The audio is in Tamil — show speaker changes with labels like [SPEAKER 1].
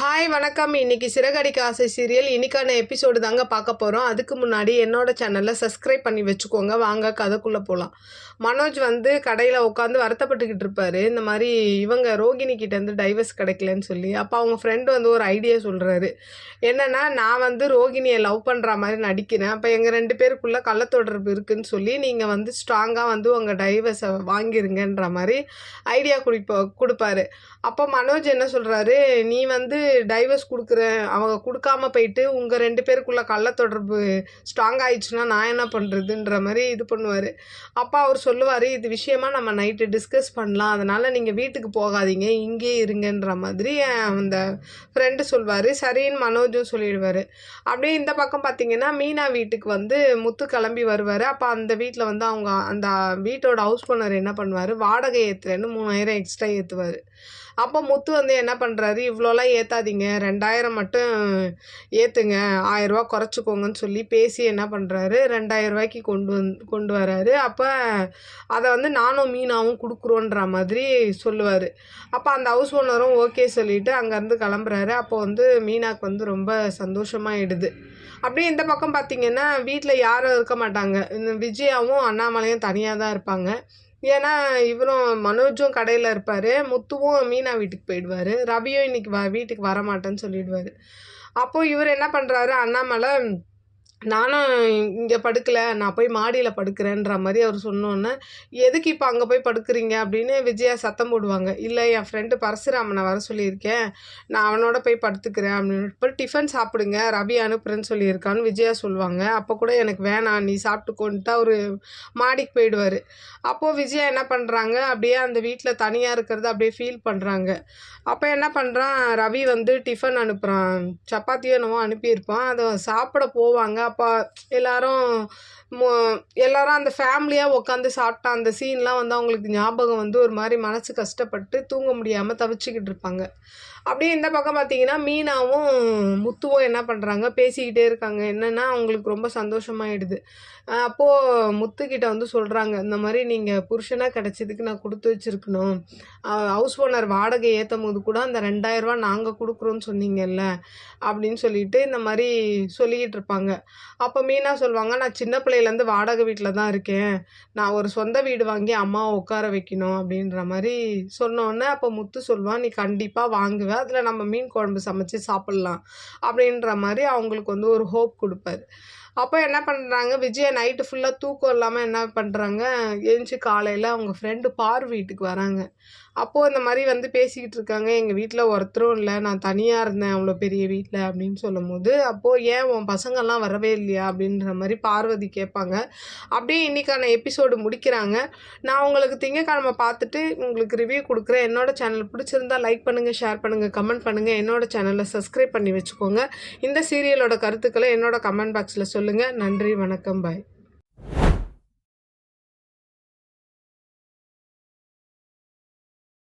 [SPEAKER 1] ஹாய் வணக்கம். இன்னைக்கு சிறகடிக்க ஆசை சீரியல் இன்னைக்கான எபிசோடு தாங்க பார்க்க போகிறோம். அதுக்கு முன்னாடி என்னோட சேனலில் சப்ஸ்கிரைப் பண்ணி வச்சுக்கோங்க. வாங்க கதைக்குள்ளே போகலாம். மனோஜ் கடையில் உட்காந்து வருத்தப்பட்டுக்கிட்டு இருப்பார். இந்த மாதிரி இவங்க ரோகிணி கிட்டேருந்து டைவர்ஸ் கிடைக்கலன்னு சொல்லி. அப்போ அவங்க ஃப்ரெண்டு ஒரு ஐடியா சொல்கிறாரு. என்னென்னா, நான் ரோகிணியை லவ் பண்ணுற மாதிரி நடிக்கிறேன். அப்போ எங்கள் 2 பேருக்குள்ளே கள்ளத்தொடர்பு இருக்குதுன்னு சொல்லி நீங்கள் ஸ்ட்ராங்காக உங்கள் டைவர்ஸை வாங்கிருங்கன்ற மாதிரி ஐடியா கொடுப்பாரு. அப்போ மனோஜ் என்ன சொல்கிறாரு, நீ டைவர்ஸ் கொடுக்குறேன், அவங்க கொடுக்காம போயிட்டு உங்கள் 2 பேருக்குள்ள கள்ளத்தொடர்பு ஸ்ட்ராங் ஆயிடுச்சுன்னா நான் என்ன பண்ணுறதுன்ற மாதிரி இது பண்ணுவார். அப்போ அவர் சொல்லுவார், இது விஷயமா நம்ம நைட்டு டிஸ்கஸ் பண்ணலாம், அதனால் நீங்கள் வீட்டுக்கு போகாதீங்க, இங்கே இருங்கன்ற மாதிரி அந்த ஃப்ரெண்டு சொல்வார். சரின்னு மனோஜும் சொல்லிடுவார். அப்படியே இந்த பக்கம் பார்த்திங்கன்னா, மீனா வீட்டுக்கு முத்து கிளம்பி வருவார். அப்போ அந்த வீட்டில் அவங்க அந்த வீட்டோட ஹவுஸ் ஓனர் என்ன பண்ணுவார், வாடகை ஏற்றுறேன்னு 3000 எக்ஸ்ட்ரா ஏற்றுவார். அப்போ முத்து என்ன பண்ணுறாரு, இவ்வளோலாம் ஏற்றாதீங்க, 2000 மட்டும் ஏற்றுங்க, 1000 ரூபா குறைச்சிக்கோங்கன்னு சொல்லி பேசி என்ன பண்ணுறாரு, 2000 ரூபாய்க்கு கொண்டு வராரு. அப்போ அதை நானும் மீனாவும் கொடுக்குறோன்ற மாதிரி சொல்லுவார். அப்போ அந்த ஹவுஸ் ஓனரும் ஓகே சொல்லிவிட்டு அங்கேருந்து கிளம்புறாரு. அப்போ மீனாவுக்கு ரொம்ப சந்தோஷமாகிடுது. அப்படியே இந்த பக்கம் பார்த்திங்கன்னா, வீட்டில் யாரும் இருக்க மாட்டாங்க. இந்த விஜயாவும் அண்ணாமலையும் தனியாக தான் இருப்பாங்க. ஏன்னா இவரும் மனோஜும் கடையில் இருப்பார். முத்துவும் மீனா வீட்டுக்கு போயிடுவார். ரவியும் இன்னைக்கு வீட்டுக்கு வரமாட்டேன்னு சொல்லிடுவார். அப்போது இவர் என்ன பண்ணுறாரு, அண்ணாமலை நானும் இங்கே படுக்கலை, நான் போய் மாடியில் படுக்கிறேன்ற மாதிரி அவர் சொன்னோன்னே, எதுக்கு இப்போ அங்கே போய் படுக்கிறீங்க அப்படின்னு விஜயா சத்தம் போடுவாங்க. இல்லை, என் ஃப்ரெண்டு பரசுராமனை வர சொல்லியிருக்கேன், நான் அவனோட போய் படுத்துக்கிறேன் அப்படின்னு. இப்போ டிஃபன் சாப்பிடுங்க, ரவி அனுப்புகிறேன்னு சொல்லியிருக்கான்னு விஜயா சொல்லுவாங்க. அப்போ கூட எனக்கு வேணாம், நீ சாப்பிட்டுக்கோன்ட்டு அவர் மாடிக்கு போயிடுவார். அப்போது விஜயா என்ன பண்ணுறாங்க, அப்படியே அந்த வீட்டில் தனியாக இருக்கிறது அப்படியே ஃபீல் பண்ணுறாங்க. அப்போ என்ன பண்ணுறான், ரவி டிஃபன் அனுப்புகிறான், சப்பாத்தியோ என்னவோ அனுப்பியிருப்பான். அதை சாப்பிட போவாங்க. அப்போ எல்லாரும் அந்த ஃபேமிலியாக உட்காந்து சாப்பிட்டா அந்த சீன்லாம் அவங்களுக்கு ஞாபகம் ஒரு மாதிரி மனசு கஷ்டப்பட்டு தூங்க முடியாமல் தவிச்சிக்கிட்டு இருப்பாங்க. அப்படியே இந்த பக்கம் பார்த்தீங்கன்னா, மீனாவும் முத்துவும் என்ன பண்ணுறாங்க, பேசிக்கிட்டே இருக்காங்க. என்னென்னா, அவங்களுக்கு ரொம்ப சந்தோஷமாயிடுது. அப்போது முத்துக்கிட்ட சொல்கிறாங்க, இந்த மாதிரி நீங்கள் புருஷனாக கிடச்சதுக்கு நான் கொடுத்து வச்சுருக்கணும், ஹவுஸ் ஓனர் வாடகை ஏற்றும் போது கூட அந்த 2000 ரூபா நாங்கள் கொடுக்குறோன்னு சொன்னீங்கல்ல அப்படின்னு சொல்லிட்டு இந்த மாதிரி சொல்லிக்கிட்டு இருப்பாங்க. அப்போ மீனா சொல்லுவாங்க, நான் சின்ன பிள்ளையிலேருந்து வாடகை வீட்டில் தான் இருக்கேன், நான் ஒரு சொந்த வீடு வாங்கி அம்மாவை உட்கார வைக்கணும் அப்படின்ற மாதிரி சொன்னோன்னே, அப்போ முத்து சொல்லுவான், நீ கண்டிப்பாக வாங்குவேன், அதில் நம்ம மீன் குழம்பு சமைச்சு சாப்பிட்லாம் அப்படின்ற மாதிரி அவங்களுக்கு ஒரு ஹோப் கொடுப்பாரு. அப்போ என்ன பண்ணுறாங்க, விஜயா நைட்டு ஃபுல்லாக தூக்கம் இல்லாமல் என்ன பண்ணுறாங்க, எழுந்துச்சி காலையில் அவங்க ஃப்ரெண்டு பார் வீட்டுக்கு வராங்க. அப்போது இந்த மாதிரி பேசிக்கிட்டு இருக்காங்க, எங்கள் வீட்டில் ஒருத்தரும் இல்லை, நான் தனியாக இருந்தேன் அவ்வளோ பெரிய வீட்டில் அப்படின்னு சொல்லும்போது, அப்போது ஏன் உன் பசங்கள்லாம் வரவே இல்லையா அப்படின்ற மாதிரி பார்வதி கேட்பாங்க. அப்படியே இன்றைக்கான எபிசோடு முடிக்கிறாங்க. நான் உங்களுக்கு திங்கக்கிழமை பார்த்துட்டு உங்களுக்கு ரிவ்யூ கொடுக்குறேன். என்னோடய சேனல் பிடிச்சிருந்தா லைக் பண்ணுங்கள், ஷேர் பண்ணுங்கள், கமெண்ட் பண்ணுங்கள். என்னோடய சேனலை சப்ஸ்கிரைப் பண்ணி வச்சுக்கோங்க. இந்த சீரியலோட கருத்துக்களை என்னோட கமெண்ட் பாக்ஸில் சொல்லுங்கள். நன்றி, வணக்கம், பாய்.